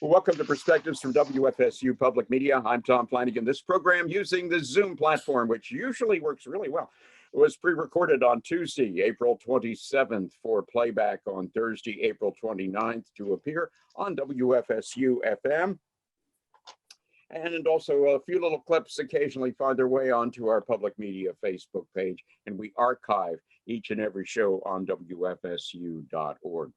Well, welcome to Perspectives from WFSU Public Media. I'm Tom Flanagan. This program, using the Zoom platform, which usually works really well, was pre-recorded on Tuesday, April 27th for playback on Thursday, April 29th to appear on WFSU FM. And also a few little clips occasionally find their way onto our public media Facebook page, and we archive each and every show on WFSU.org.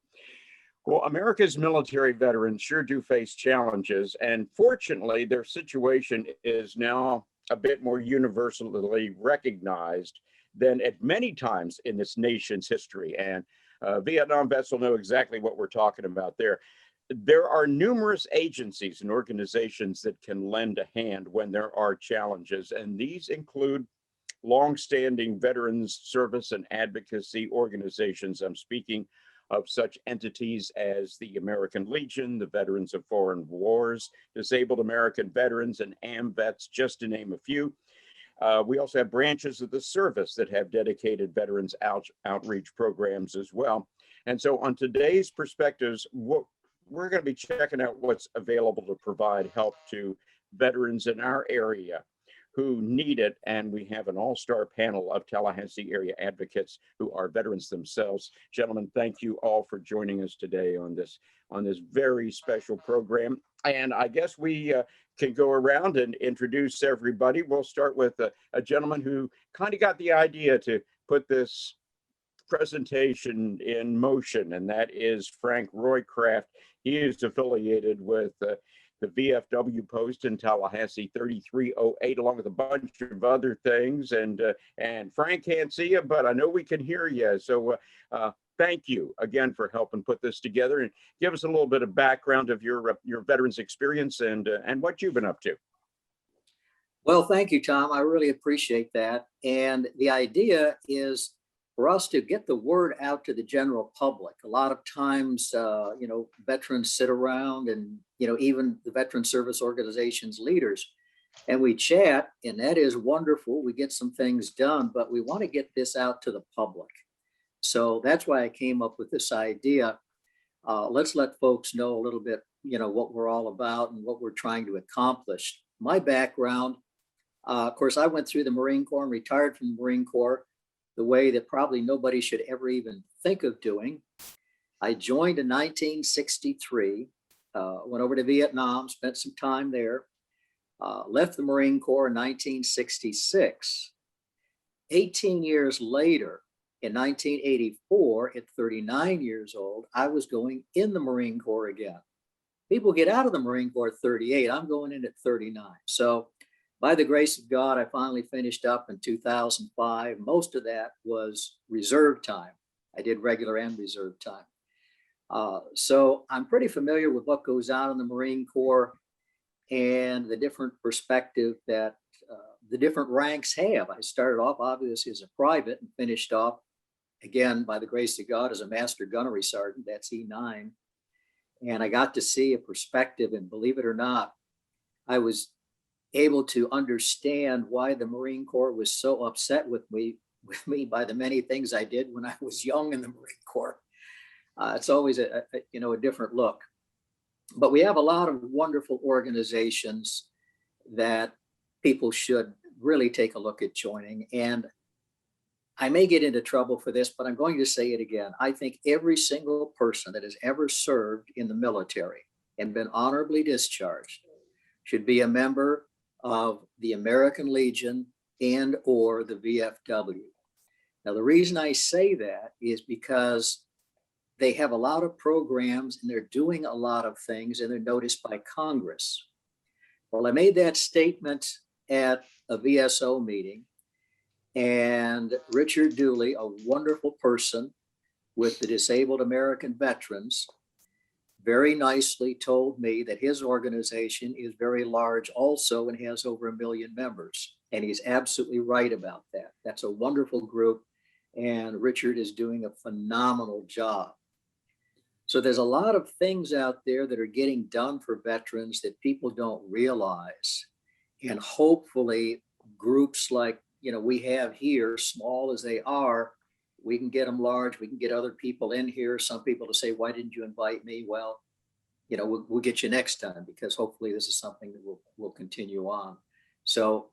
Well, America's military veterans sure do face challenges, and fortunately, their situation is now a bit more universally recognized than at many times in this nation's history. And Vietnam vets will know exactly what we're talking about there. There are numerous agencies and organizations that can lend a hand when there are challenges, and these include longstanding veterans service and advocacy organizations. I'm speaking of such entities as the American Legion, the Veterans of Foreign Wars, Disabled American Veterans, and AMVETS, just to name a few. We also have branches of the service that have dedicated veterans outreach programs as well. And so on today's Perspectives, we're going to be checking out what's available to provide help to veterans in our area who need it, and we have an all-star panel of Tallahassee area advocates who are veterans themselves. Gentlemen, thank you all for joining us today on this very special program. And I guess we can go around and introduce everybody. We'll start with a gentleman who kind of got the idea to put this presentation in motion, and that is Frank Roycraft. He is affiliated with the VFW post in Tallahassee 3308, along with a bunch of other things. And Frank can't see you, but I know we can hear you. So thank you again for helping put this together, and give us a little bit of background of your veterans experience and what you've been up to. Well, thank you, Tom. I really appreciate that. And the idea is for us to get the word out to the general public. A lot of times, veterans sit around and, even the veteran service organizations leaders, and we chat, and that is wonderful. We get some things done, but we want to get this out to the public. So that's why I came up with this idea. Let's let folks know a little bit, what we're all about and what we're trying to accomplish. My background, of course, I went through the Marine Corps and retired from the Marine Corps the way that probably nobody should ever even think of doing. I joined in 1963, went over to Vietnam, spent some time there, left the Marine Corps in 1966. 18 years later, in 1984, at 39 years old, I was going in the Marine Corps again. People get out of the Marine Corps at 38. I'm going in at 39. So by the grace of God, I finally finished up in 2005. Most of that was reserve time. I did regular and reserve time. So I'm pretty familiar with what goes on in the Marine Corps and the different perspective that the different ranks have. I started off obviously as a private and finished off, again, by the grace of God, as a master gunnery sergeant. That's E9. And I got to see a perspective, and believe it or not, I was able to understand why the Marine Corps was so upset with me by the many things I did when I was young in the Marine Corps. It's always a different look. But we have a lot of wonderful organizations that people should really take a look at joining. And I may get into trouble for this, but I'm going to say it again. I think every single person that has ever served in the military and been honorably discharged should be a member of the American Legion and or the VFW. Now, the reason I say that is because they have a lot of programs and they're doing a lot of things, and they're noticed by Congress. Well, I made that statement at a VSO meeting, and Richard Dooley, a wonderful person with the Disabled American Veterans, very nicely told me that his organization is very large also and has over 1 million members. And he's absolutely right about that. That's a wonderful group, and Richard is doing a phenomenal job. So there's a lot of things out there that are getting done for veterans that people don't realize. And hopefully groups like, we have here, small as they are, we can get them large. We can get other people in here. Some people to say, why didn't you invite me? Well, we'll get you next time, because hopefully this is something that will continue on. So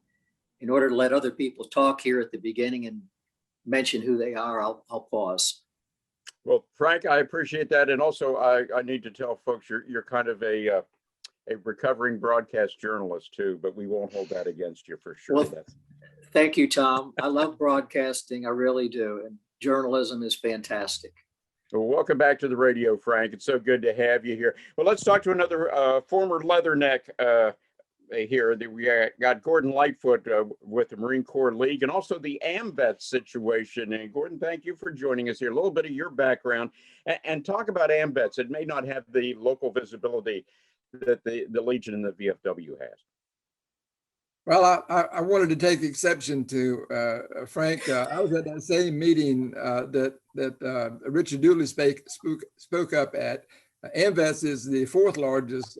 in order to let other people talk here at the beginning and mention who they are, I'll pause. Well, Frank, I appreciate that. And also I need to tell folks you're kind of a recovering broadcast journalist too, but we won't hold that against you for sure. Well, thank you, Tom. I love broadcasting. I really do. And journalism is fantastic. Well, welcome back to the radio, Frank. It's so good to have you here. Well, let's talk to another former Leatherneck here. We got Gordon Lightfoot with the Marine Corps League, and also the AMVETS situation. And Gordon, thank you for joining us here. A little bit of your background and talk about AMVETS. It may not have the local visibility that the Legion and the VFW has. Well, I wanted to take exception to Frank. I was at that same meeting that Richard Dooley spoke up at. AMVETS is the fourth largest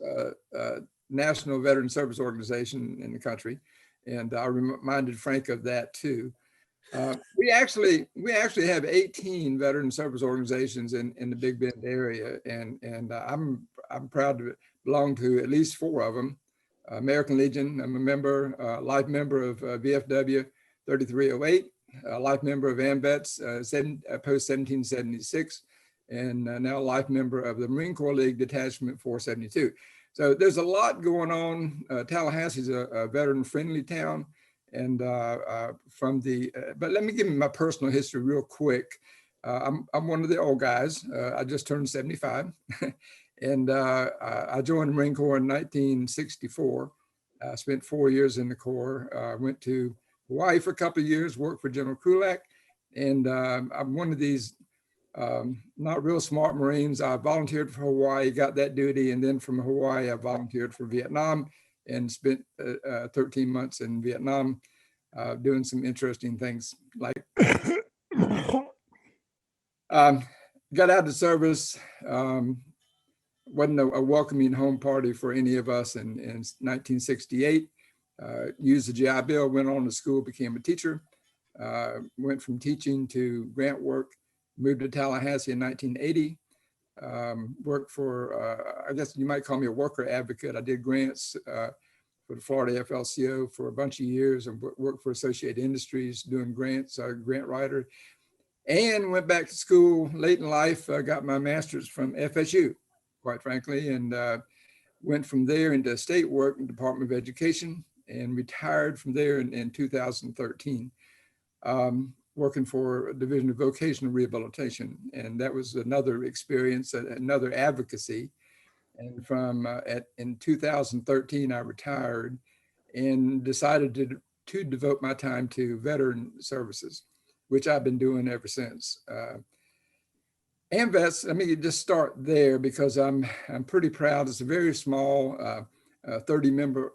national veteran service organization in the country, and I reminded Frank of that too. We actually have 18 veteran service organizations in the Big Bend area, and I'm proud to belong to at least 4 of them. American Legion, I'm a member, life member of VFW 3308, a life member of AMVETS post 1776, and now a life member of the Marine Corps League Detachment 472. So there's a lot going on. Tallahassee's a veteran-friendly town, and but let me give you my personal history real quick. I'm one of the old guys. I just turned 75. And I joined the Marine Corps in 1964. I spent 4 years in the Corps. Went to Hawaii for a couple of years, worked for General Krulak. And I'm one of these not real smart Marines. I volunteered for Hawaii, got that duty. And then from Hawaii, I volunteered for Vietnam and spent 13 months in Vietnam doing some interesting things like got out of service. Wasn't a welcoming home party for any of us in 1968. Used the GI Bill, went on to school, became a teacher, went from teaching to grant work, moved to Tallahassee in 1980, worked for, I guess you might call me a worker advocate. I did grants for the Florida FLCO for a bunch of years and worked for Associated Industries doing grants, grant writer, and went back to school late in life. Got my master's from FSU, quite frankly, and went from there into state work in the Department of Education and retired from there in 2013, working for a division of vocational rehabilitation. And that was another experience, another advocacy. And in 2013, I retired and decided to devote my time to veteran services, which I've been doing ever since. AMVETS, let me just start there because I'm pretty proud. It's a very small 30-member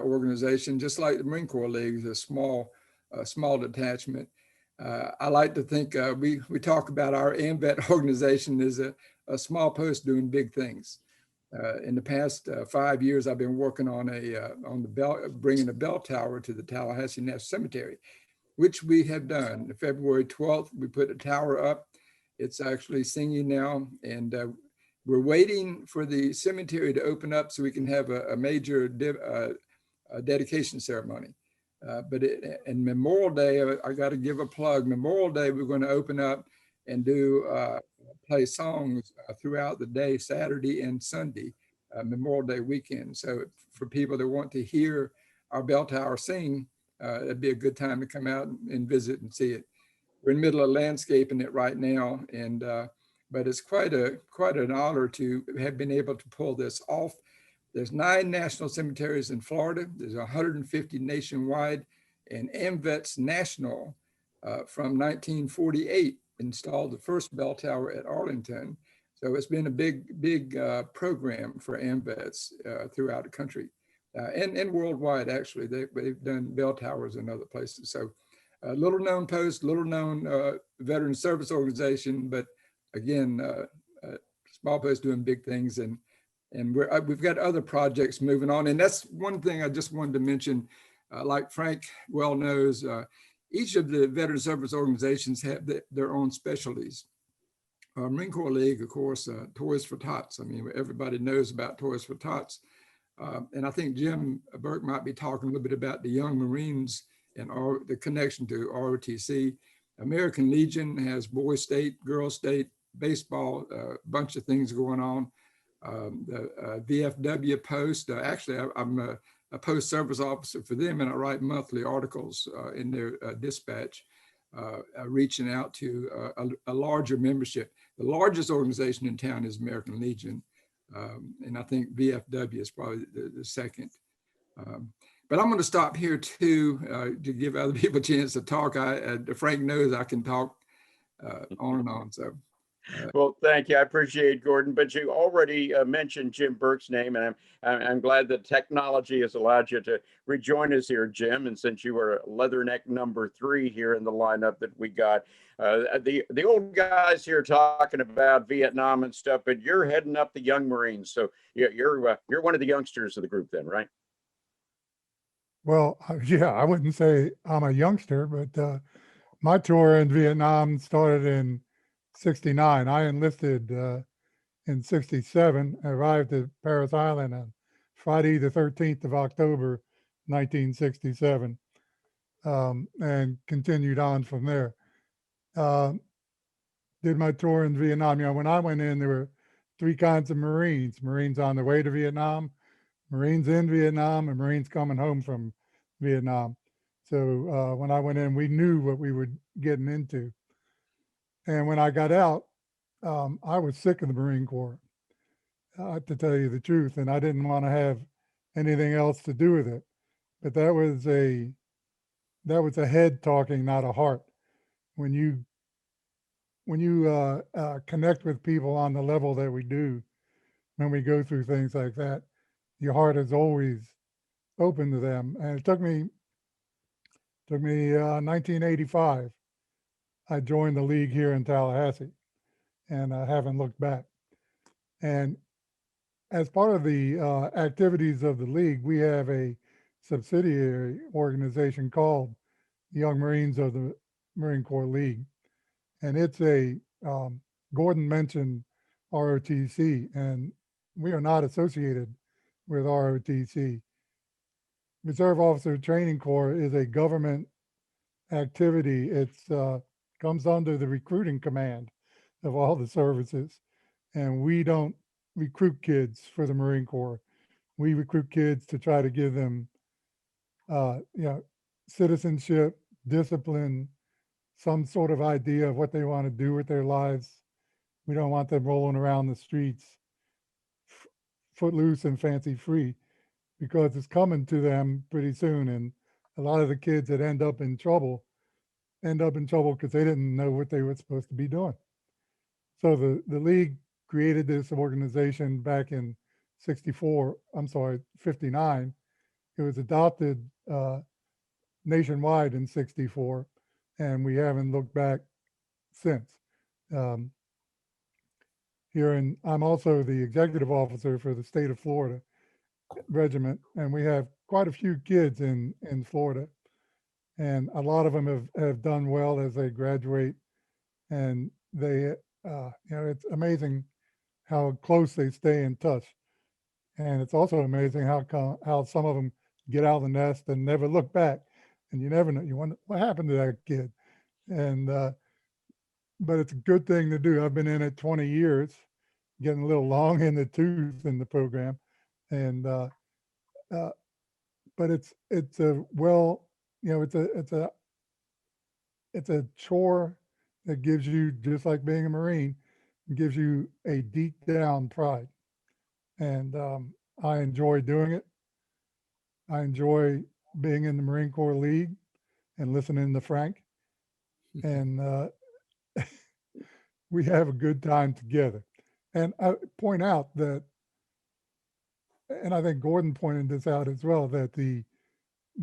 organization, just like the Marine Corps League, is a small detachment. I like to think we talk about our AMVET organization as a small post doing big things. In the past 5 years, I've been working on bringing a bell tower to the Tallahassee National Cemetery, which we have done. February 12th, we put a tower up. It's actually singing now, and we're waiting for the cemetery to open up so we can have a major dedication ceremony. But in Memorial Day, I got to give a plug. Memorial Day, we're going to open up and play songs throughout the day, Saturday and Sunday, Memorial Day weekend. So for people that want to hear our bell tower sing, it'd be a good time to come out and visit and see it. We're in the middle of landscaping it right now, and but it's quite an honor to have been able to pull this off. There's 9 national cemeteries in Florida. There's 150 nationwide, and AMVETS National from 1948 installed the first bell tower at Arlington. So it's been a big program for AMVETS throughout the country and worldwide. Actually, they've done bell towers in other places. So. Little known post, little known veteran service organization, but again, small post doing big things, and we've got other projects moving on. And that's one thing I just wanted to mention. Like Frank well knows, each of the veteran service organizations have their own specialties. Marine Corps League, of course, Toys for Tots. I mean, everybody knows about Toys for Tots. And I think Jim Burke might be talking a little bit about the Young Marines and the connection to ROTC. American Legion has boys state, girls state, baseball, a bunch of things going on. The VFW Post, actually, I'm a post service officer for them, and I write monthly articles in their dispatch, reaching out to a larger membership. The largest organization in town is American Legion, and I think VFW is probably the second. But I'm going to stop here too, to give other people a chance to talk. Frank knows I can talk on and on. So. Well, thank you. I appreciate Gordon, but you already mentioned Jim Burke's name, and I'm glad that technology has allowed you to rejoin us here, Jim. And since you were Leatherneck number 3 here in the lineup that we got, the old guys here talking about Vietnam and stuff, but you're heading up the Young Marines, so you're one of the youngsters of the group, then, right? Well, yeah, I wouldn't say I'm a youngster, but my tour in Vietnam started in '69. I enlisted in '67, arrived at Paris Island on Friday, the 13th of October, 1967, and continued on from there. Did my tour in Vietnam. You know, when I went in, there were 3 kinds of Marines: Marines on their way to Vietnam, Marines in Vietnam, and Marines coming home from Vietnam. So when I went in, we knew what we were getting into. And when I got out, I was sick of the Marine Corps, to tell you the truth, and I didn't want to have anything else to do with it. But that was a head talking, not a heart. When you connect with people on the level that we do, when we go through things like that, your heart is always open to them. And it took me 1985. I joined the league here in Tallahassee, and I haven't looked back. And as part of the activities of the league, we have a subsidiary organization called Young Marines of the Marine Corps League. And it's Gordon mentioned ROTC, and we are not associated with ROTC. Reserve Officer Training Corps is a government activity. It's comes under the recruiting command of all the services. And we don't recruit kids for the Marine Corps. We recruit kids to try to give them, citizenship, discipline, some sort of idea of what they want to do with their lives. We don't want them rolling around the streets footloose and fancy free, because it's coming to them pretty soon. And a lot of the kids that end up in trouble because they didn't know what they were supposed to be doing. So the league created this organization back in 59. It was adopted nationwide in 64, and we haven't looked back since. I'm also the executive officer for the state of Florida regiment, and we have quite a few kids in Florida, and a lot of them have done well as they graduate, and they it's amazing how close they stay in touch. And it's also amazing how some of them get out of the nest and never look back, and you never know, you wonder what happened to that kid. And but it's a good thing to do. I've been in it 20 years, getting a little long in the tooth in the program, and but it's a it's a chore that gives you, just like being a Marine, gives you a deep down pride. And I enjoy doing it. I enjoy being in the Marine Corps League and listening to Frank. And we have a good time together. And I point out that, and I think Gordon pointed this out as well, that the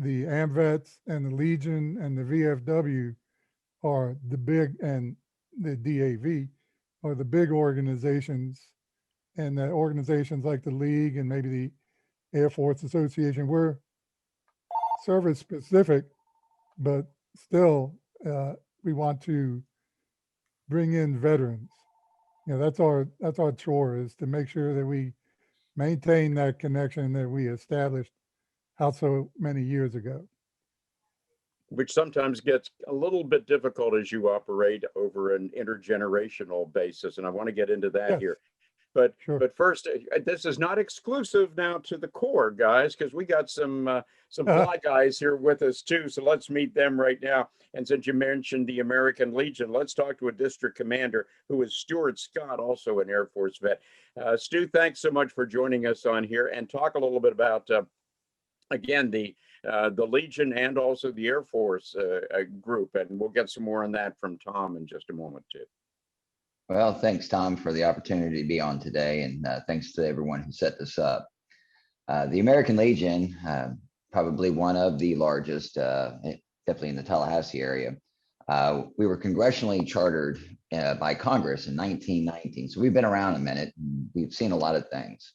AMVETS and the Legion and the VFW are the big, and the DAV are the big organizations, and that organizations like the League and maybe the Air Force Association, we're service specific, but still we want to bring in veterans that's our chore, is to make sure that we maintain that connection that we established out so many years ago. Which sometimes gets a little bit difficult as you operate over an intergenerational basis. And I want to get into that Yes, here. But sure. first, this is not exclusive now to the Corps, guys, because we got some fly guys here with us too. So let's meet them right now. And since you mentioned the American Legion, let's talk to a district commander who is Stuart Scott, also an Air Force vet. Stu, thanks so much for joining us on here, and talk a little bit about again the Legion and also the Air Force group, and we'll get some more on that from Tom in just a moment too. Well, thanks, Tom, for the opportunity to be on today, and thanks to everyone who set this up. The American Legion, probably one of the largest, definitely in the Tallahassee area. We were congressionally chartered by Congress in 1919, so we've been around a minute. And we've seen a lot of things.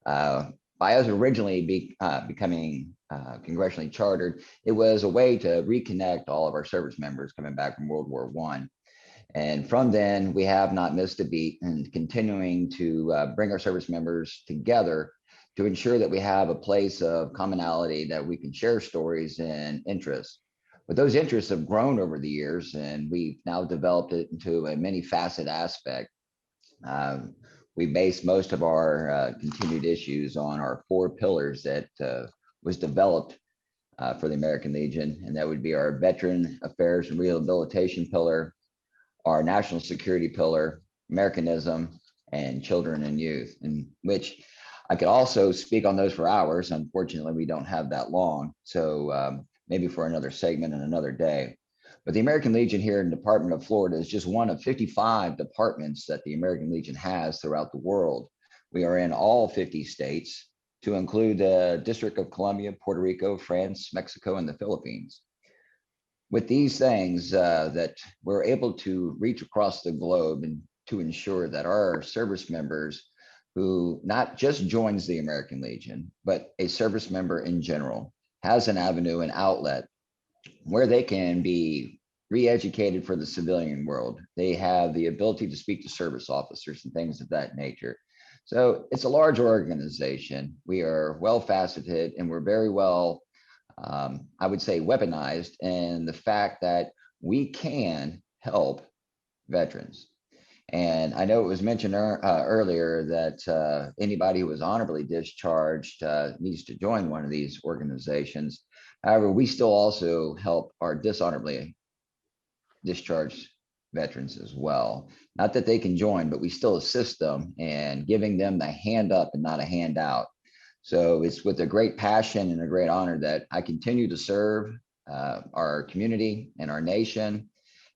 By us originally becoming congressionally chartered, it was a way to reconnect all of our service members coming back from World War I. And from then, we have not missed a beat, and continuing to bring our service members together to ensure that we have a place of commonality, that we can share stories and interests. But those interests have grown over the years, and we've now developed it into a many-faceted aspect. We base most of our continued issues on our 4 pillars that was developed for the American Legion, and that would be our Veteran Affairs and Rehabilitation pillar, our National Security pillar, Americanism, and Children and Youth, in which I could also speak on those for hours. Unfortunately, we don't have that long, so maybe for another segment and another day. But the American Legion here in the Department of Florida is just one of 55 departments that the American Legion has throughout the world. We are in all 50 states, to include the District of Columbia, Puerto Rico, France, Mexico, and the Philippines. With these things that we're able to reach across the globe, and to ensure that our service members, who not just joins the American Legion, but a service member in general, has an avenue, an outlet where they can be re-educated for the civilian world. They have the ability to speak to service officers and things of that nature. So it's a large organization. We are well faceted, and we're very well, I would say, weaponized in the fact that we can help veterans. And I know it was mentioned earlier that anybody who was honorably discharged needs to join one of these organizations. However, we still also help our dishonorably discharged veterans as well. Not that they can join, but we still assist them and giving them the hand up and not a handout. So it's with a great passion and a great honor that I continue to serve our community and our nation,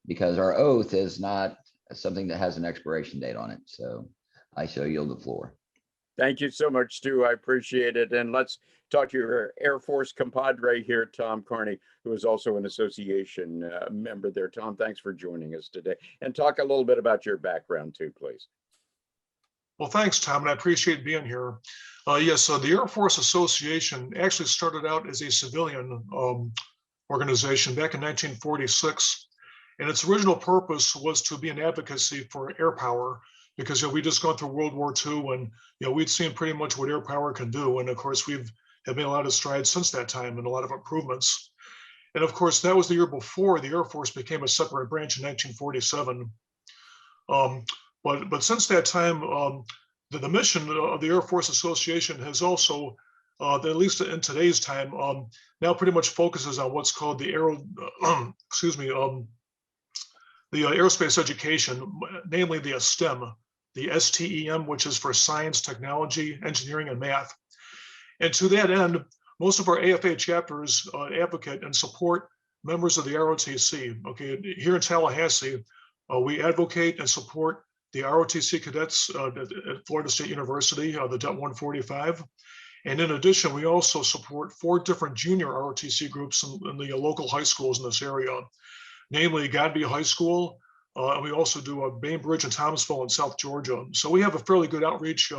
because our oath is not something that has an expiration date on it. So I shall yield the floor. Thank you so much, Stu. I appreciate it. And let's talk to your Air Force compadre here, Tom Carney, who is also an association member there. Tom, thanks for joining us today. And talk a little bit about your background too, please. Well, thanks, Tom, and I appreciate being here. Yes, so the Air Force Association actually started out as a civilian organization back in 1946. And its original purpose was to be an advocacy for air power, because we just gone through World War II, and we'd seen pretty much what air power can do. And of course, have made a lot of strides since that time and a lot of improvements. And of course, that was the year before the Air Force became a separate branch in 1947. But since that time, the mission of the Air Force Association has also, at least in today's time, now pretty much focuses on what's called the aerospace education, namely the STEM, the STEM, which is for science, technology, engineering, and math. And to that end, most of our AFA chapters advocate and support members of the ROTC. Okay, here in Tallahassee, we advocate and support the ROTC cadets at Florida State University, the DET 145. And in addition, we also support 4 different junior ROTC groups in the local high schools in this area, namely Godby High School, and we also do Bainbridge and Thomasville in South Georgia. So we have a fairly good outreach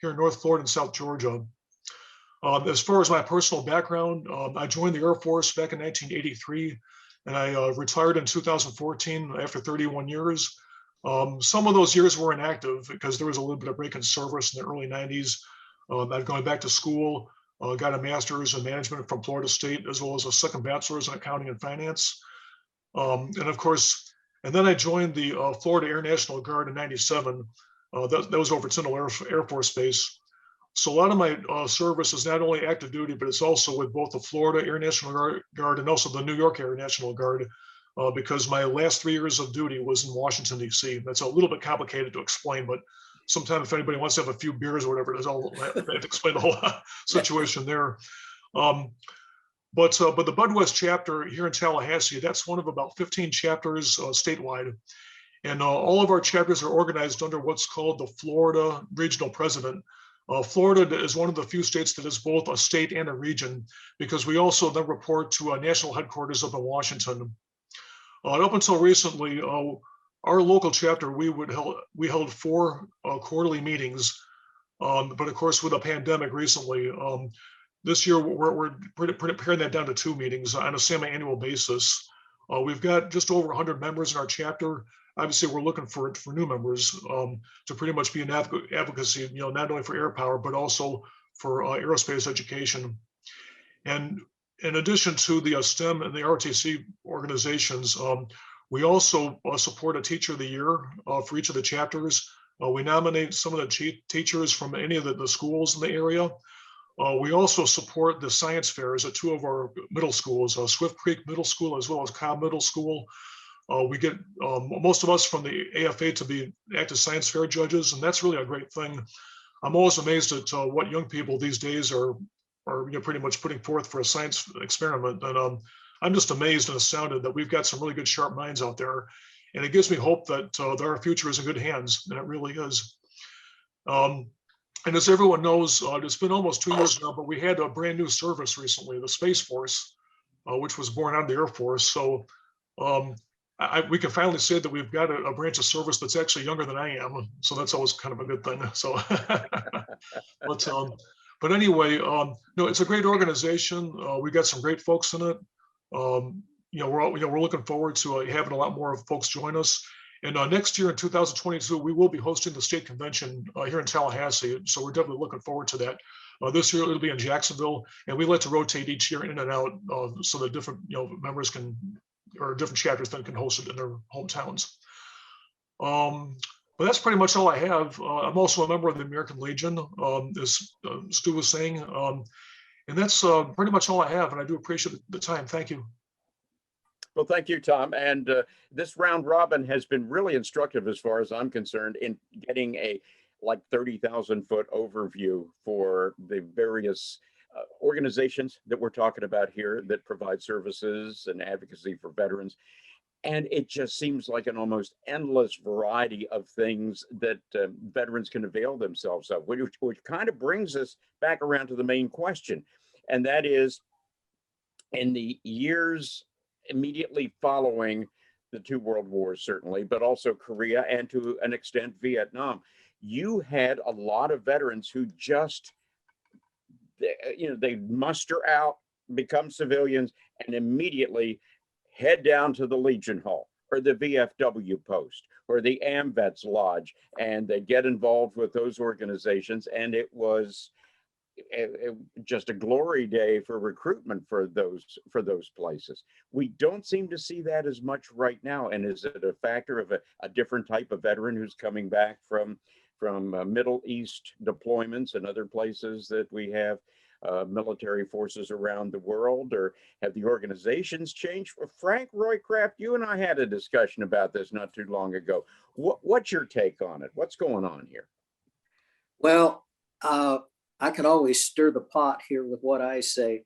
here in North Florida and South Georgia. As far as my personal background, I joined the Air Force back in 1983, and I retired in 2014 after 31 years. Some of those years were inactive because there was a little bit of break in service in the early 90s. I've gone back to school, got a master's in management from Florida State, as well as a second bachelor's in accounting and finance. And of course, and then I joined the Florida Air National Guard in 97. That was over at Tyndall Air Force Base. So a lot of my service is not only active duty, but it's also with both the Florida Air National Guard and also the New York Air National Guard, because my last 3 years of duty was in Washington, D.C. That's a little bit complicated to explain, but sometime if anybody wants to have a few beers or whatever, I'll have to explain the whole situation there. But the Bud West chapter here in Tallahassee, that's one of about 15 chapters statewide. And all of our chapters are organized under what's called the Florida Regional President. Florida is one of the few states that is both a state and a region, because we also then report to a national headquarters up in Washington. Up until recently, our local chapter, we held 4 quarterly meetings. But of course, with the pandemic recently, this year we're paring that down to 2 meetings on a semi-annual basis. We've got just over 100 members in our chapter. Obviously, we're looking for new members to pretty much be an advocacy, not only for air power, but also for aerospace education. And in addition to the STEM and the ROTC organizations, we also support a Teacher of the Year for each of the chapters. We nominate some of the teachers from any of the schools in the area. We also support the science fairs at 2 of our middle schools, Swift Creek Middle School as well as Cobb Middle School. We get most of us from the AFA to be active science fair judges, and that's really a great thing. I'm always amazed at what young people these days are pretty much putting forth for a science experiment. And I'm just amazed and astounded that we've got some really good, sharp minds out there. And it gives me hope that our future is in good hands, and it really is. And as everyone knows, it's been almost 2 years now, but we had a brand new service recently, the Space Force, which was born out of the Air Force. So we can finally say that we've got a branch of service that's actually younger than I am. So that's always kind of a good thing. So, but anyway, no, it's a great organization. We got some great folks in it. We're looking forward to having a lot more folks join us. And next year in 2022, we will be hosting the state convention here in Tallahassee. So we're definitely looking forward to that. This year it'll be in Jacksonville, and we like to rotate each year in and out so that different members or different chapters then can host it in their hometowns. But that's pretty much all I have. I'm also a member of the American Legion, as Stu was saying, and that's pretty much all I have. And I do appreciate the time. Thank you. Well, thank you, Tom. And this round robin has been really instructive as far as I'm concerned in getting a 30,000 foot overview for the various organizations that we're talking about here that provide services and advocacy for veterans. And it just seems like an almost endless variety of things that veterans can avail themselves of, which kind of brings us back around to the main question. And that is, in the years immediately following the 2 world wars, certainly, but also Korea and to an extent Vietnam, you had a lot of veterans who just, they muster out, become civilians, and immediately head down to the Legion Hall or the VFW post or the AMVETS Lodge, and they get involved with those organizations. And it was just a glory day for recruitment for those places. We don't seem to see that as much right now. And is it a factor of a different type of veteran who's coming back from Middle East deployments and other places that we have military forces around the world, or have the organizations changed? Frank Roycraft, you and I had a discussion about this not too long ago. What's your take on it? What's going on here? Well, I can always stir the pot here with what I say.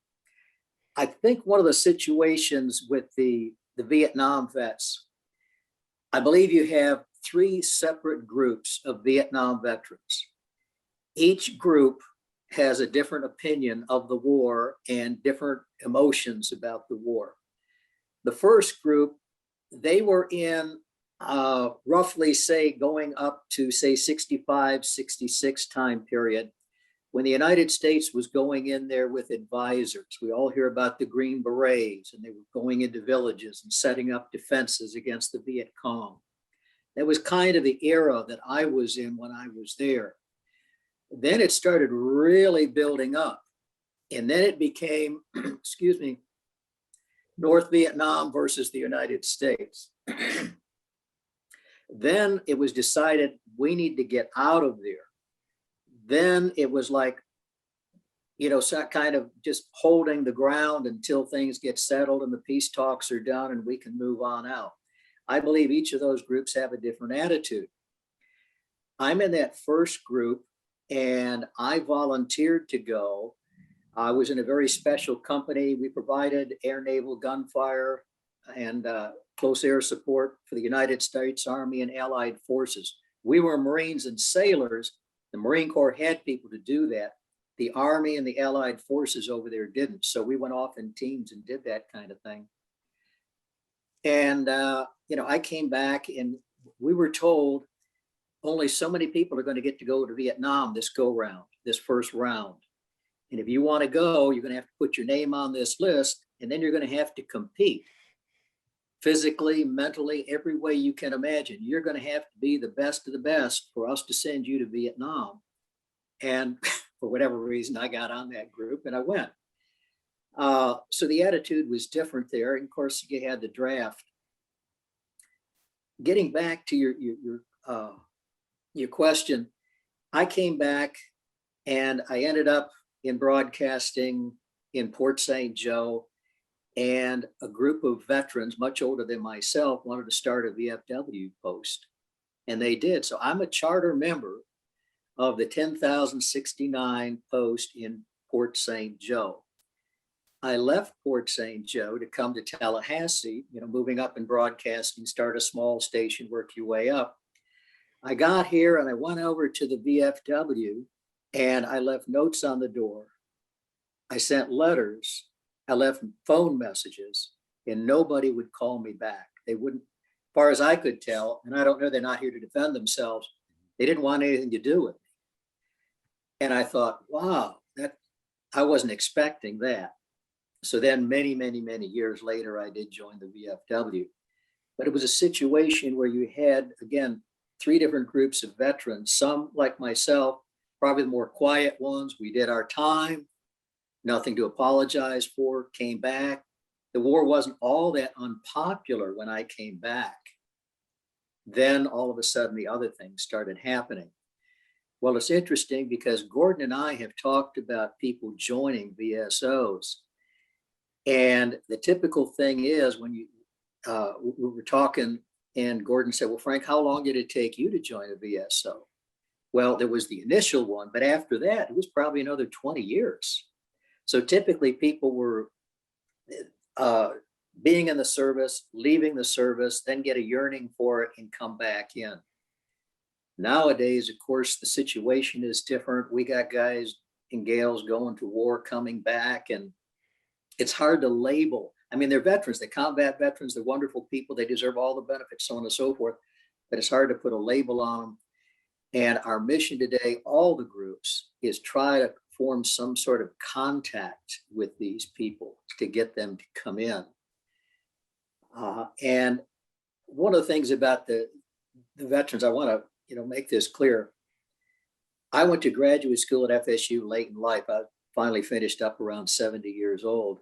I think one of the situations with the Vietnam vets, I believe you have 3 separate groups of Vietnam veterans. Each group has a different opinion of the war and different emotions about the war. The first group, they were in roughly, say, going up to, say, 65, 66 time period, when the United States was going in there with advisors. We all hear about the Green Berets, and they were going into villages and setting up defenses against the Viet Cong. That was kind of the era that I was in when I was there. Then it started really building up. And then it became, excuse me, North Vietnam versus the United States. Then it was decided we need to get out of there. Then it was like, you know, so kind of just holding the ground until things get settled and the peace talks are done and we can move on out. I believe each of those groups have a different attitude. I'm in that first group and I volunteered to go. I was in a very special company. We provided air, naval, gunfire, and close air support for the United States Army and Allied forces. We were Marines and sailors. The Marine Corps had people to do that. The Army and the Allied forces over there didn't. So we went off in teams and did that kind of thing. And, you know, I came back and we were told only so many people are going to get to go to Vietnam this go round, this first round. And if you want to go, you're going to have to put your name on this list, and then you're going to have to compete physically, mentally, every way you can imagine. You're going to have to be the best of the best for us to send you to Vietnam. And for whatever reason, I got on that group and I went. So the attitude was different there. And of course, you had the draft. Getting back to your question, I came back and I ended up in broadcasting in Port St. Joe, and a group of veterans much older than myself wanted to start a VFW post, and they did. So I'm a charter member of the 10,069 post in Port St. Joe. I left Port St. Joe to come to Tallahassee, you know, moving up in broadcasting, start a small station, work your way up. I got here and I went over to the VFW and I left notes on the door. I sent letters. I left phone messages and nobody would call me back. They wouldn't, as far as I could tell, and I don't know, they're not here to defend themselves. They didn't want anything to do with me. And I thought, wow, that I wasn't expecting that. So then many, many, many years later, I did join the VFW. But it was a situation where you had, again, 3 different groups of veterans, some like myself, probably the more quiet ones. We did our time, nothing to apologize for, came back. The war wasn't all that unpopular when I came back. Then all of a sudden, the other things started happening. Well, it's interesting because Gordon and I have talked about people joining VSOs. And the typical thing is when we were talking and Gordon said, well, Frank, how long did it take you to join a VSO? Well, there was the initial one, but after that, it was probably another 20 years. So typically people were being in the service, leaving the service, then get a yearning for it and come back in. Nowadays, of course, the situation is different. We got guys and gals going to war, coming back, and it's hard to label. I mean, they're veterans, they're combat veterans, they're wonderful people, they deserve all the benefits, so on and so forth, but it's hard to put a label on them. And our mission today, all the groups, is try to form some sort of contact with these people to get them to come in. And one of the things about the veterans, I want to make this clear. I went to graduate school at FSU late in life. I finally finished up around 70 years old.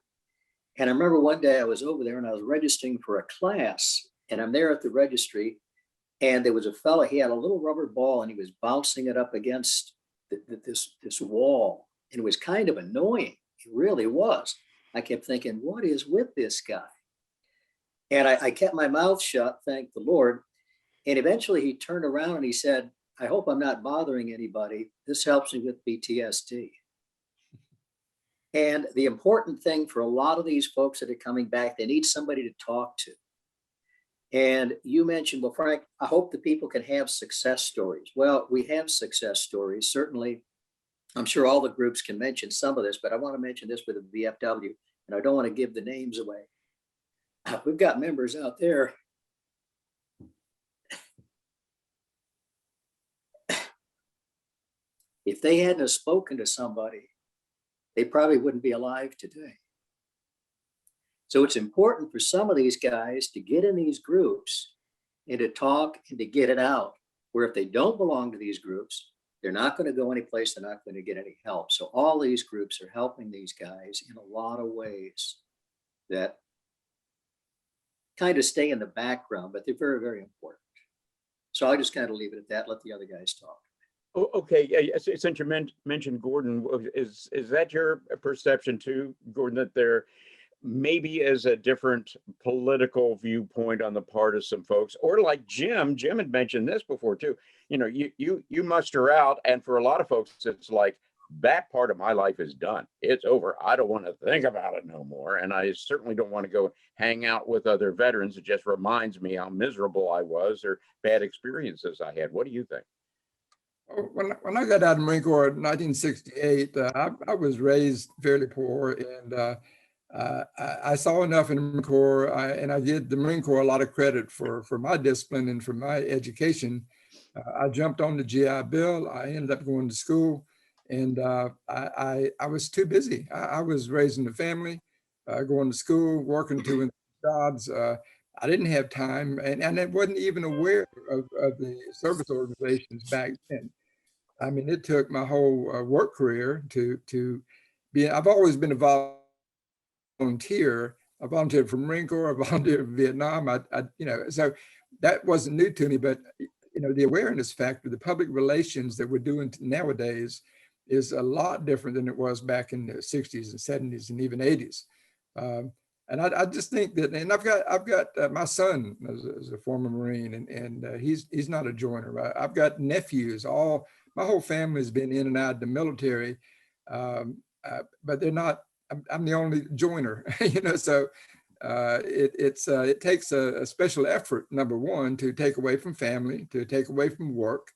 And I remember one day I was over there and I was registering for a class, and I'm there at the registry, and there was a fellow, he had a little rubber ball and he was bouncing it up against this wall. And it was kind of annoying. It really was. I kept thinking, what is with this guy? And I kept my mouth shut, thank the Lord. And eventually he turned around and he said, I hope I'm not bothering anybody. This helps me with PTSD. And the important thing for a lot of these folks that are coming back, they need somebody to talk to. And you mentioned, well, Frank, I hope the people can have success stories. Well, we have success stories. Certainly, I'm sure all the groups can mention some of this, but I want to mention this with the VFW, and I don't want to give the names away. We've got members out there. If they hadn't have spoken to somebody, they probably wouldn't be alive today. So it's important for some of these guys to get in these groups and to talk and to get it out. Where if they don't belong to these groups, they're not going to go anyplace. They're not going to get any help. So all these groups are helping these guys in a lot of ways that kind of stay in the background, but they're very, very important. So I'll just kind of leave it at that. Let the other guys talk. Oh, okay, yeah, since you mentioned Gordon, is that your perception too, Gordon, that there maybe is a different political viewpoint on the part of some folks, or like Jim had mentioned this before too, you know, you muster out, and for a lot of folks, it's like, that part of my life is done. It's over. I don't want to think about it no more. And I certainly don't want to go hang out with other veterans. It just reminds me how miserable I was or bad experiences I had. What do you think? When I got out of the Marine Corps in 1968, I was raised fairly poor, and I saw enough in the Marine Corps, and I give the Marine Corps a lot of credit for my discipline and for my education. I jumped on the GI Bill. I ended up going to school, and I was too busy. I was raising a family, going to school, working two jobs. I didn't have time, and I wasn't even aware of the service organizations back then. I mean, it took my whole work career to be. I've always been a volunteer. I volunteered for Marine Corps. I volunteered for Vietnam. So that wasn't new to me. But the awareness factor, the public relations that we're doing nowadays, is a lot different than it was back in the 60s and 70s and even 80s. And I just think that, and I've got my son as a former Marine, and he's not a joiner. I've got nephews. My whole family's been in and out of the military, but they're not. I'm the only joiner, So it takes a special effort, number one, to take away from family, to take away from work.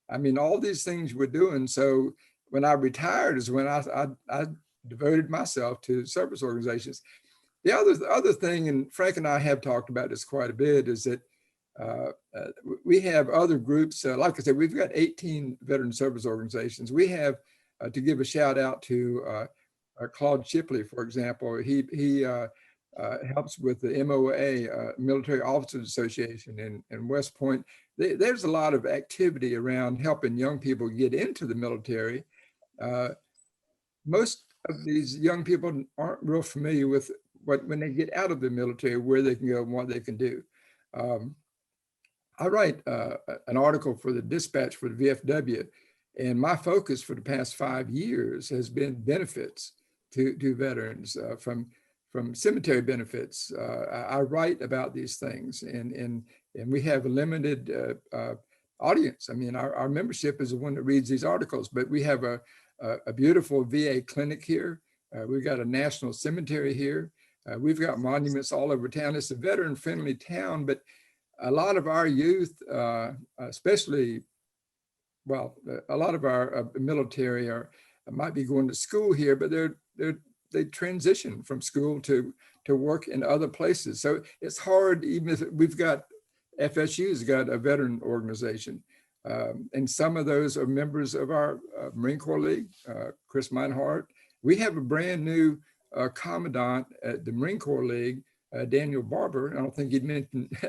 I mean, all these things we're doing. So when I retired is when I devoted myself to service organizations. The other thing, and Frank and I have talked about this quite a bit, is that we have other groups. Like I said, we've got 18 veteran service organizations. We have, to give a shout out to Claude Shipley, for example. He helps with the MOA, Military Officers Association in West Point. There's a lot of activity around helping young people get into the military. Most of these young people aren't real familiar with when they get out of the military, where they can go and what they can do. I write an article for the Dispatch for the VFW, and my focus for the past 5 years has been benefits to veterans, from cemetery benefits. I write about these things, and we have a limited audience. I mean, our membership is the one that reads these articles, but we have a beautiful VA clinic here. We've got a national cemetery here. We've got monuments all over town. It's a veteran-friendly town, but a lot of our youth, especially, a lot of our military might be going to school here, but they transition from school to work in other places. So it's hard, even if we've got, FSU's got a veteran organization. And some of those are members of our Marine Corps League, Chris Meinhardt. We have a brand new commandant at the Marine Corps League, Daniel Barber. I don't think he'd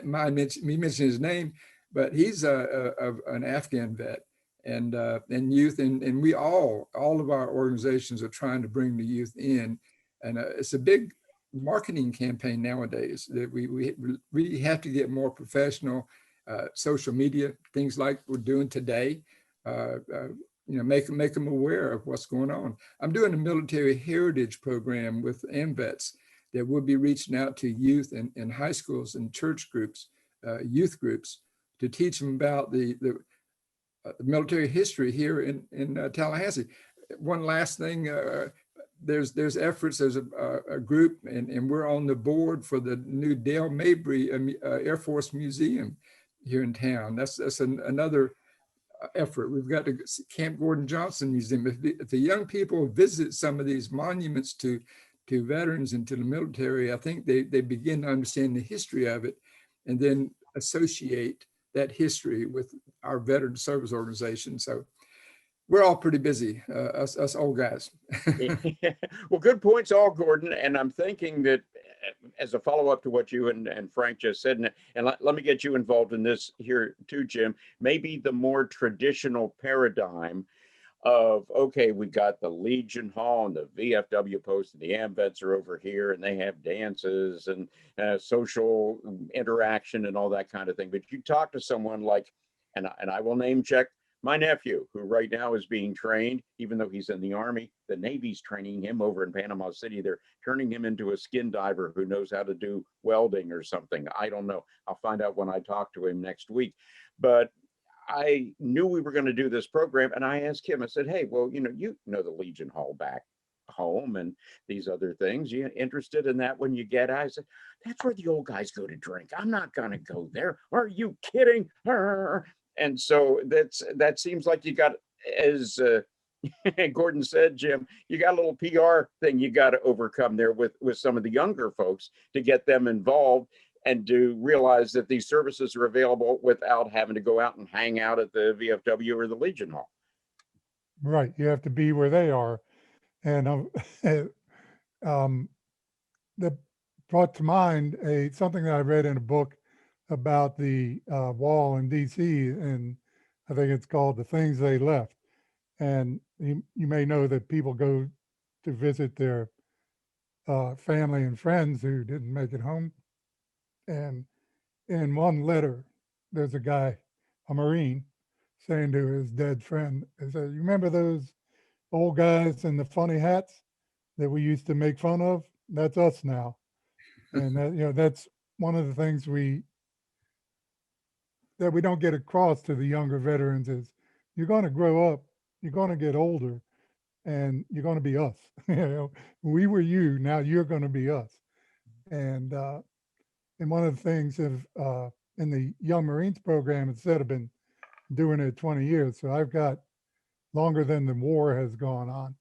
mind me mentioning his name, but he's an Afghan vet and youth. And we all of our organizations are trying to bring the youth in. And it's a big marketing campaign nowadays that we have to get more professional. Social media, things like we're doing today, make them aware of what's going on. I'm doing a military heritage program with AMVETS that will be reaching out to youth in high schools and church groups, youth groups, to teach them about the military history here in Tallahassee. One last thing, there's efforts, there's a group, and we're on the board for the new Dale Mabry Air Force Museum here in town. That's another effort. We've got the Camp Gordon Johnson Museum. If the young people visit some of these monuments to veterans and to the military, I think they begin to understand the history of it, and then associate that history with our veteran service organization. So we're all pretty busy, us old guys. Well, good points all, Gordon. And I'm thinking that as a follow-up to what you and Frank just said, and let me get you involved in this here too, Jim, maybe the more traditional paradigm of, okay, we got the Legion Hall and the VFW post and the AMVETs are over here and they have dances and social interaction and all that kind of thing. But you talk to someone like, and I will name check my nephew, who right now is being trained, even though he's in the Army, the Navy's training him over in Panama City. They're turning him into a skin diver who knows how to do welding or something. I don't know. I'll find out when I talk to him next week. But I knew we were going to do this program, and I asked him, I said, hey, well, you know the Legion Hall back home and these other things. You interested in that when you get out? I said, that's where the old guys go to drink. I'm not going to go there. Are you kidding? And so that seems like you got, as Gordon said, Jim, you got a little PR thing you got to overcome there with some of the younger folks to get them involved and to realize that these services are available without having to go out and hang out at the VFW or the Legion Hall. Right. You have to be where they are. And that brought to mind something that I read in a book about the wall in DC, and I think it's called The Things They Left. And you may know that people go to visit their family and friends who didn't make it home. And in one letter, there's a guy, a Marine, saying to his dead friend, he said, you remember those old guys in the funny hats that we used to make fun of? That's us now. And that, that's one of the things that we don't get across to the younger veterans is you're going to grow up, you're going to get older, and you're going to be us. We were you, now you're going to be us. And one of the things in the Young Marines program, instead of been doing it 20 years, so I've got longer than the war has gone on.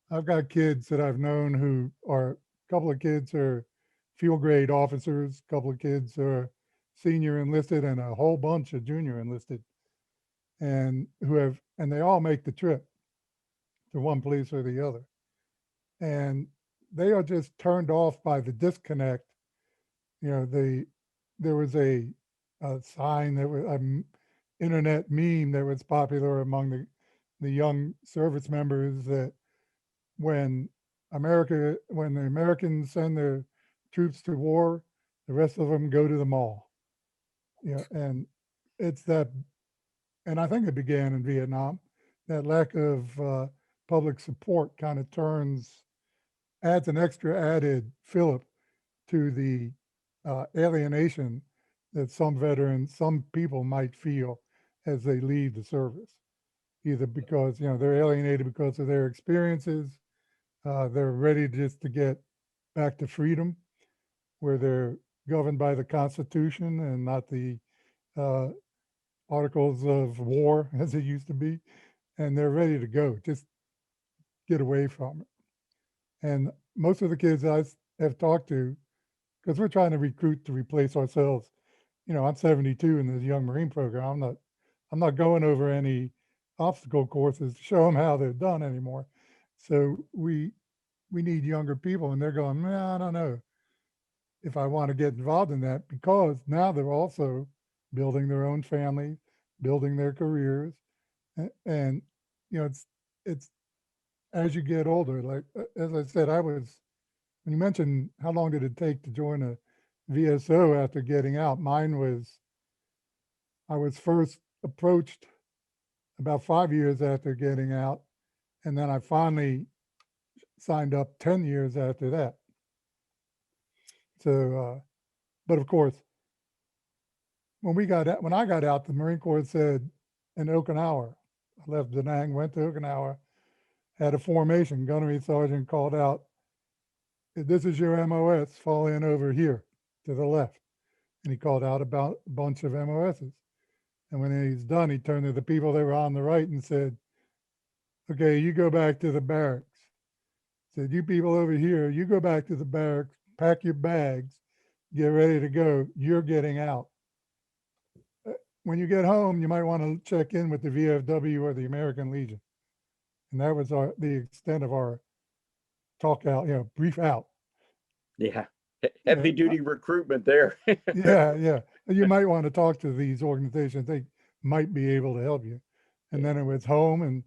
I've got kids that I've known who are, a couple of kids are field grade officers, a couple of kids are senior enlisted, and a whole bunch of junior enlisted, and they all make the trip to one place or the other. And they are just turned off by the disconnect. There was a sign that was an internet meme that was popular among the young service members that when the Americans send their troops to war, the rest of them go to the mall. And it's that, and I think it began in Vietnam, that lack of public support kind of adds an extra added fillip to the alienation that some people might feel as they leave the service, either because they're alienated because of their experiences, they're ready just to get back to freedom, where they're governed by the Constitution and not the articles of war as it used to be, and they're ready to go, just get away from it. And most of the kids I have talked to, because we're trying to recruit to replace ourselves. I'm 72 in this Young Marine program. I'm not going over any obstacle courses to show them how they're done anymore. So we need younger people, and they're going, I don't know if I want to get involved in that, because now they're also building their own families, building their careers, and it's as you get older. Like as I said, when you mentioned how long did it take to join a VSO after getting out, I was first approached about 5 years after getting out, and then I finally signed up 10 years after that. So, but of course, when I got out, the Marine Corps said in Okinawa, I left Da Nang, went to Okinawa, had a formation, gunnery sergeant called out, this is your MOS, fall in over here to the left. And he called out about a bunch of MOSs. And when he's done, he turned to the people that were on the right and said, okay, you go back to the barracks. Said, you people over here, you go back to the barracks, pack your bags, get ready to go. You're getting out. When you get home, you might want to check in with the VFW or the American Legion. And that was the extent of our talk out, brief out. Yeah. Heavy duty recruitment there. Yeah. You might want to talk to these organizations. They might be able to help you. And then it was home and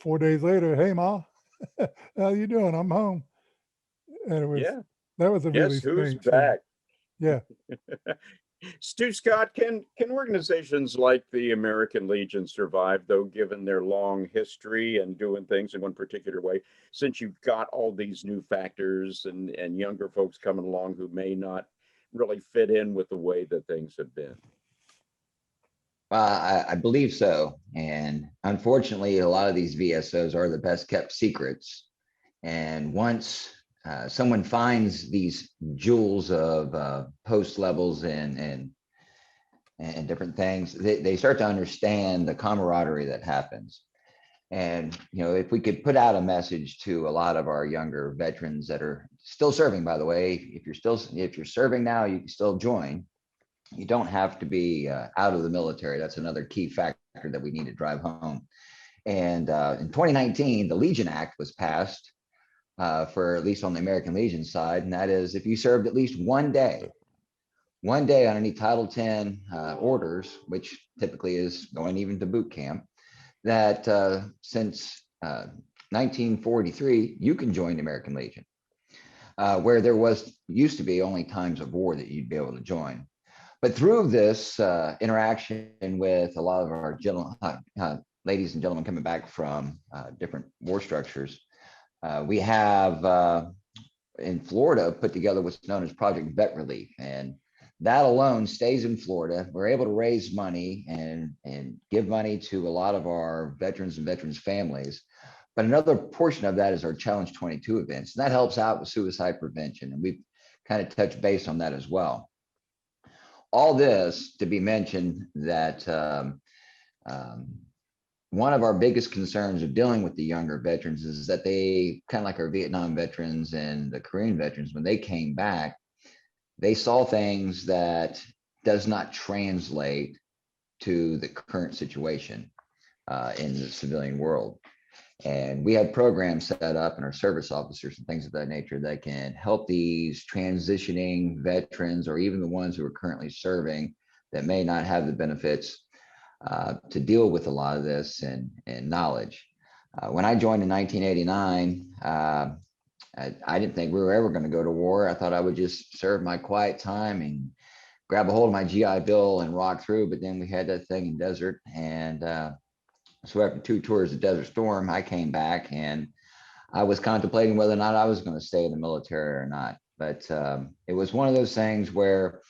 4 days later, hey Ma, how you doing? I'm home. And it was, Yeah. that was a really Guess who's strange thing. back? Yeah. Stu Scott, can organizations like the American Legion survive, though, given their long history and doing things in one particular way, since you've got all these new factors and younger folks coming along who may not really fit in with the way that things have been? I believe so. And unfortunately, a lot of these VSOs are the best kept secrets. And once someone finds these jewels of post levels and different things, they start to understand the camaraderie that happens. And, if we could put out a message to a lot of our younger veterans that are still serving, by the way, if you're serving now, you can still join. You don't have to be out of the military. That's another key factor that we need to drive home. And in 2019, the Legion Act was passed for at least on the American Legion side. And that is if you served at least one day on any Title 10 orders, which typically is going even to boot camp, that since 1943, you can join the American Legion, where there used to be only times of war that you'd be able to join. But through this interaction with a lot of our ladies and gentlemen coming back from different war structures, we have in Florida put together what's known as Project Vet Relief. And that alone stays in Florida. We're able to raise money and give money to a lot of our veterans and veterans families. But another portion of that is our Challenge 22 events. And that helps out with suicide prevention. And we've kind of touched base on that as well. All this to be mentioned that one of our biggest concerns of dealing with the younger veterans is that they, kind of like our Vietnam veterans and the Korean veterans, when they came back, they saw things that does not translate to the current situation in the civilian world. And we have programs set up in our service officers and things of that nature that can help these transitioning veterans or even the ones who are currently serving that may not have the benefits to deal with a lot of this and knowledge. When I joined in 1989, I didn't think we were ever going to go to war. I thought I would just serve my quiet time and grab a hold of my GI Bill and rock through. But then we had that thing in desert. And so after 2 tours of Desert Storm, I came back and I was contemplating whether or not I was going to stay in the military or not. But it was one of those things where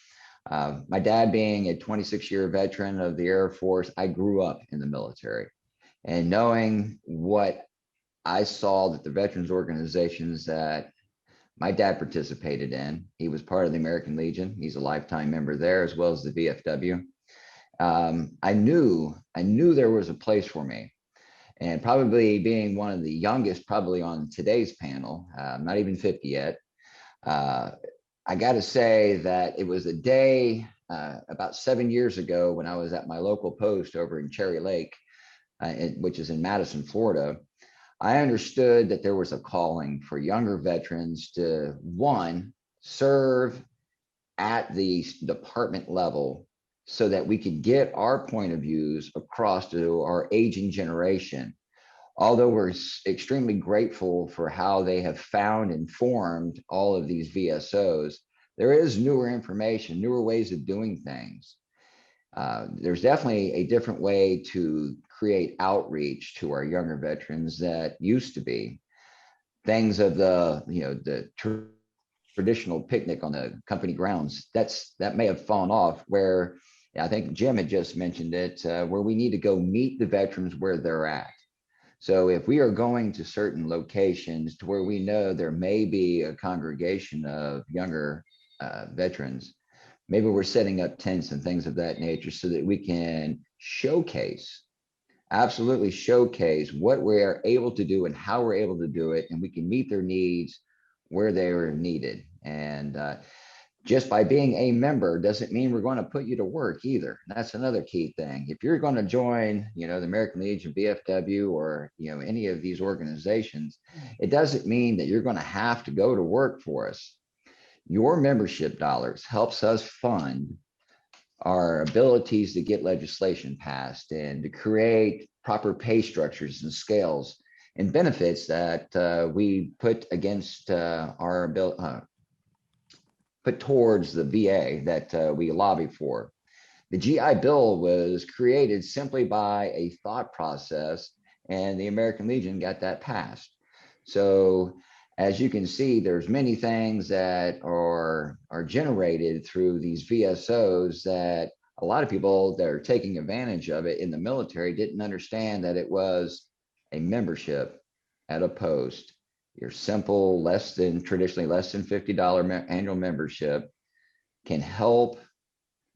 my dad being a 26-year veteran of the Air Force, I grew up in the military. And knowing what I saw that the veterans organizations that my dad participated in, he was part of the American Legion. He's a lifetime member there, as well as the VFW. I knew there was a place for me. And probably being one of the youngest, probably on today's panel, not even 50 yet, I got to say that it was a day about 7 years ago when I was at my local post over in Cherry Lake, which is in Madison, Florida. I understood that there was a calling for younger veterans to, one, serve at the department level so that we could get our point of views across to our aging generation. Although we're extremely grateful for how they have found and formed all of these VSOs, there is newer information, newer ways of doing things. There's definitely a different way to create outreach to our younger veterans that used to be things of the traditional picnic on the company grounds. That may have fallen off, where I think Jim had just mentioned it, where we need to go meet the veterans where they're at. So if we are going to certain locations to where we know there may be a congregation of younger veterans, maybe we're setting up tents and things of that nature so that we can absolutely showcase what we're able to do and how we're able to do it, and we can meet their needs where they are needed. And just by being a member doesn't mean we're going to put you to work either. That's another key thing. If you're going to join, the American Legion, VFW, or any of these organizations, it doesn't mean that you're going to have to go to work for us. Your membership dollars helps us fund our abilities to get legislation passed and to create proper pay structures and scales and benefits that we put against our ability, put towards the VA that we lobby for. The GI Bill was created simply by a thought process, and the American Legion got that passed. So as you can see, there's many things that are generated through these VSOs that a lot of people that are taking advantage of it in the military didn't understand that it was a membership at a post. Your simple, traditionally less than $50 annual membership can help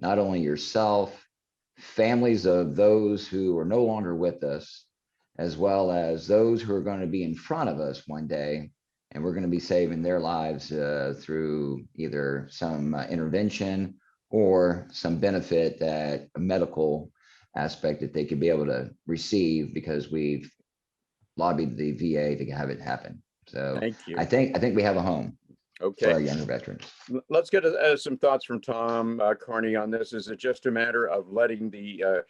not only yourself, families of those who are no longer with us, as well as those who are going to be in front of us one day, and we're going to be saving their lives through either some intervention or some benefit, that a medical aspect that they could be able to receive because we've lobbied the VA to have it happen. So Thank you. I think we have a home for our Okay, younger veterans. let's get some thoughts from Tom Carney on this. Is it just a matter of letting the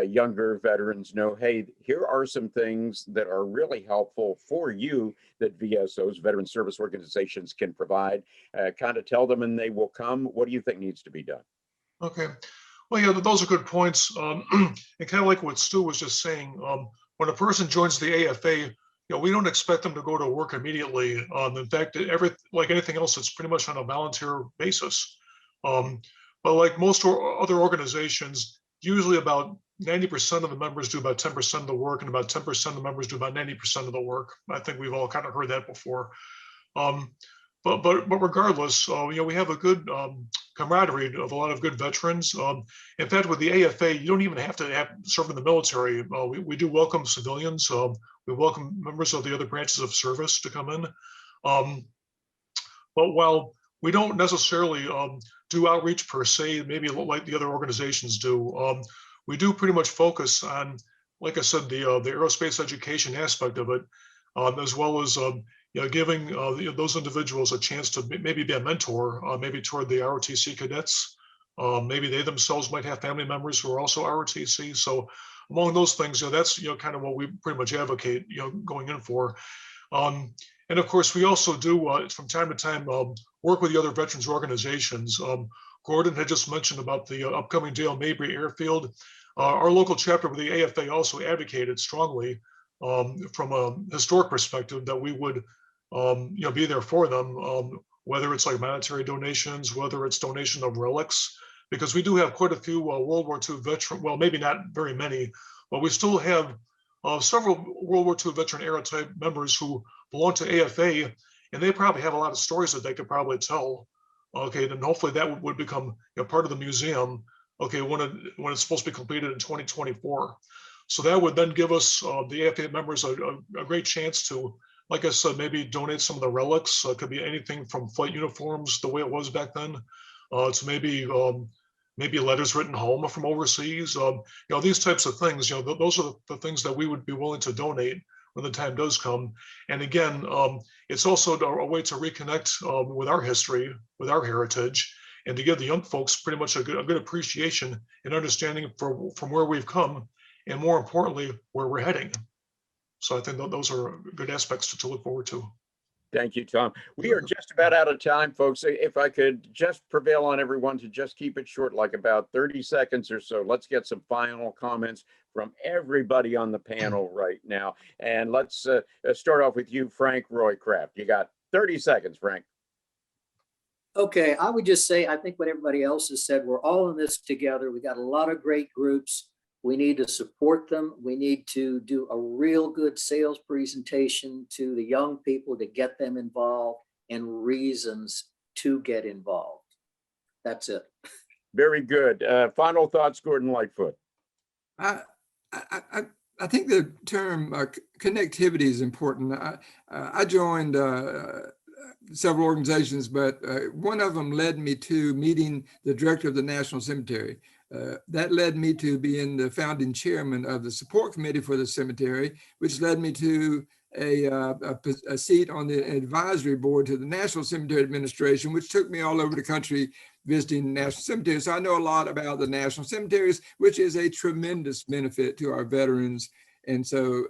younger veterans know, hey, here are some things that are really helpful for you that VSOs, veteran service organizations, can provide? Kind of tell them and they will come. What do you think needs to be done? Okay. Well, yeah, those are good points. And kind of like what Stu was just saying, when a person joins the AFA, we don't expect them to go to work immediately. In fact, like anything else, it's pretty much on a volunteer basis. But like most other organizations, usually about 90% of the members do about 10% of the work, and about 10% of the members do about 90% of the work. I think we've all kind of heard that before. But regardless, we have a good camaraderie of a lot of good veterans. In fact, with the AFA, you don't even have to serve in the military. We do welcome civilians. We welcome members of the other branches of service to come in. But while we don't necessarily do outreach per se, maybe like the other organizations do, we do pretty much focus on, like I said, the aerospace education aspect of it, as well as giving those individuals a chance to maybe be a mentor, maybe toward the ROTC cadets. Maybe they themselves might have family members who are also ROTC. So among those things, that's kind of what we pretty much advocate, going in for. And of course, we also do from time to time work with the other veterans organizations. Gordon had just mentioned about the upcoming Dale Mabry Airfield. Our local chapter with the AFA also advocated strongly from a historic perspective that we would be there for them, whether it's like monetary donations, whether it's donation of relics, because we do have quite a few World War II veteran, well, maybe not very many, but we still have several World War II veteran era type members who belong to AFA, and they probably have a lot of stories that they could probably tell. Okay, then hopefully that would become part of the museum. Okay, when it's supposed to be completed in 2024. So that would then give us, the AFA members, a great chance to, like I said, maybe donate some of the relics. It could be anything from flight uniforms, the way it was back then, to maybe letters written home from overseas. These types of things. Those are the things that we would be willing to donate when the time does come. And again, it's also a way to reconnect with our history, with our heritage, and to give the young folks pretty much a good appreciation and understanding from where we've come, and more importantly, where we're heading. So I think those are good aspects to look forward to. Thank you, Tom. We are just about out of time, folks. If I could just prevail on everyone to just keep it short, like about 30 seconds or so. Let's get some final comments from everybody on the panel right now. And let's start off with you, Frank Roycraft. You got 30 seconds, Frank. Okay, I would just say, I think what everybody else has said, we're all in this together. We got a lot of great groups. We need to support them. We need to do a real good sales presentation to the young people to get them involved and reasons to get involved. That's it. Very good. Final thoughts, Gordon Lightfoot. I think the term connectivity is important. I joined several organizations, but one of them led me to meeting the director of the National Cemetery. That led me to being the founding chairman of the support committee for the cemetery, which led me to a seat on the advisory board to the National Cemetery Administration, which took me all over the country visiting national cemeteries. So I know a lot about the national cemeteries, which is a tremendous benefit to our veterans. And so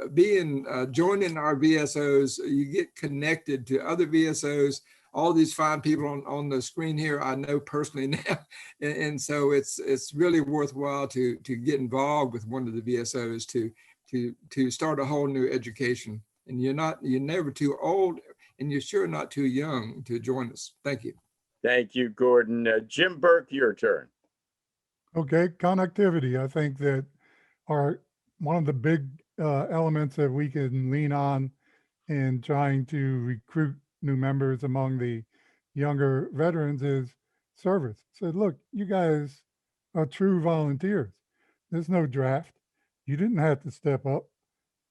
joining our VSOs, you get connected to other VSOs. All these fine people on the screen here, I know personally now. And so it's really worthwhile to get involved with one of the VSOs to start a whole new education. And you're never too old, and you're sure not too young to join us. Thank you. Thank you, Gordon. Jim Burke, your turn. Okay, connectivity. I think that one of the big elements that we can lean on in trying to recruit new members among the younger veterans is service. So look, you guys are true volunteers. There's no draft. You didn't have to step up.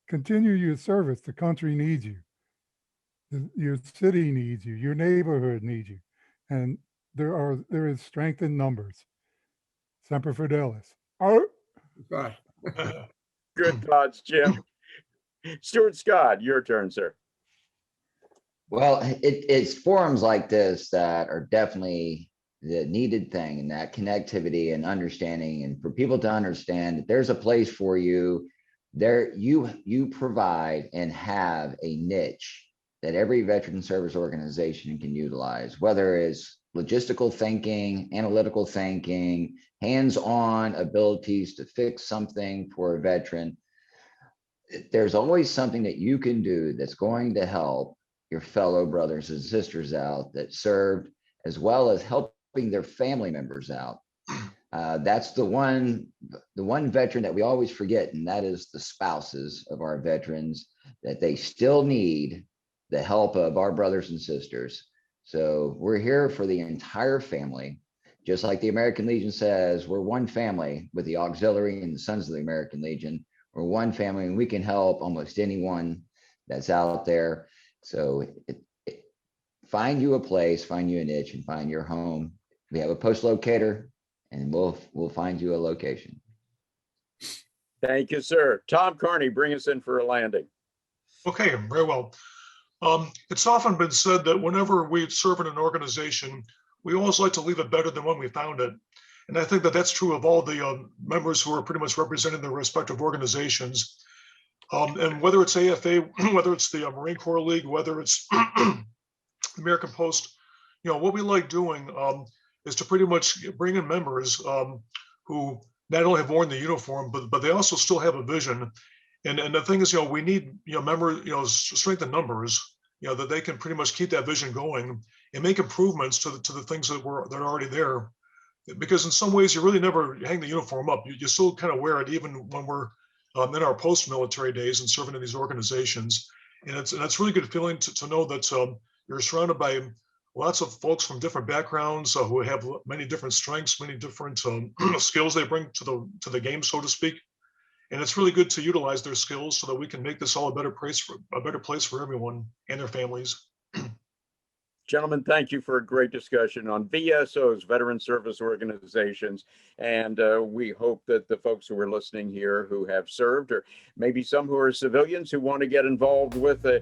Continue your service. The country needs you. Your city needs you. Your neighborhood needs you. And there is strength in numbers. Semper Fidelis. Oh. Bye. Good thoughts, Jim. Stuart Scott, your turn, sir. Well, it's forums like this that are definitely the needed thing, and that connectivity and understanding, and for people to understand that there's a place for you there. You provide and have a niche that every veteran service organization can utilize, whether it's logistical thinking, analytical thinking, hands-on abilities to fix something for a veteran. There's always something that you can do that's going to help your fellow brothers and sisters out that served, as well as helping their family members out. That's the one veteran that we always forget, and that is the spouses of our veterans, that they still need the help of our brothers and sisters. So we're here for the entire family. Just like the American Legion says, we're one family with the auxiliary and the Sons of the American Legion. We're one family, and we can help almost anyone that's out there. So find you a place, find you a niche, and find your home. We have a post locator, and we'll find you a location. Thank you, sir. Tom Carney, bring us in for a landing. Okay, very well. It's often been said that whenever we serve in an organization, we always like to leave it better than when we found it. And I think that that's true of all the members who are pretty much representing their respective organizations. And whether it's AFA, whether it's the Marine Corps League, whether it's American Post, what we like doing is to pretty much bring in members who not only have worn the uniform, but they also still have a vision. And the thing is, we need, strength in numbers, that they can pretty much keep that vision going and make improvements to the things that are already there. Because in some ways, you really never hang the uniform up. You still kind of wear it, even when we're in our post-military days and serving in these organizations. And it's really good feeling to know that you're surrounded by lots of folks from different backgrounds who have many different strengths, many different skills they bring to the game, so to speak. And it's really good to utilize their skills so that we can make this all a better place for everyone and their families. Gentlemen, thank you for a great discussion on VSOs, Veteran Service Organizations. And we hope that the folks who are listening here who have served, or maybe some who are civilians who want to get involved with a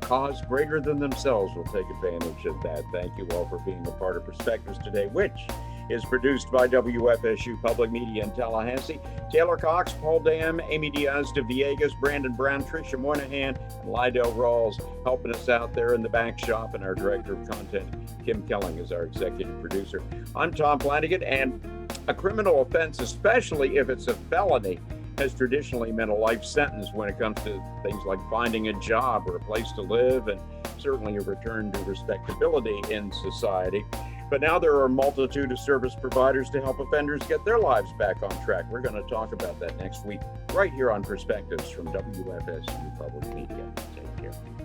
cause greater than themselves, will take advantage of that. Thank you all for being a part of Perspectives Today, which is produced by WFSU Public Media in Tallahassee. Taylor Cox, Paul Dam, Amy Diaz de Villegas, Brandon Brown, Tricia Moynihan, and Lydell Rawls helping us out there in the back shop, and our director of content, Kim Kelling, is our executive producer. I'm Tom Flanagan, and a criminal offense, especially if it's a felony, has traditionally meant a life sentence when it comes to things like finding a job or a place to live, and certainly a return to respectability in society. But now there are a multitude of service providers to help offenders get their lives back on track. We're going to talk about that next week, right here on Perspectives from WFSU Public Media. Take care.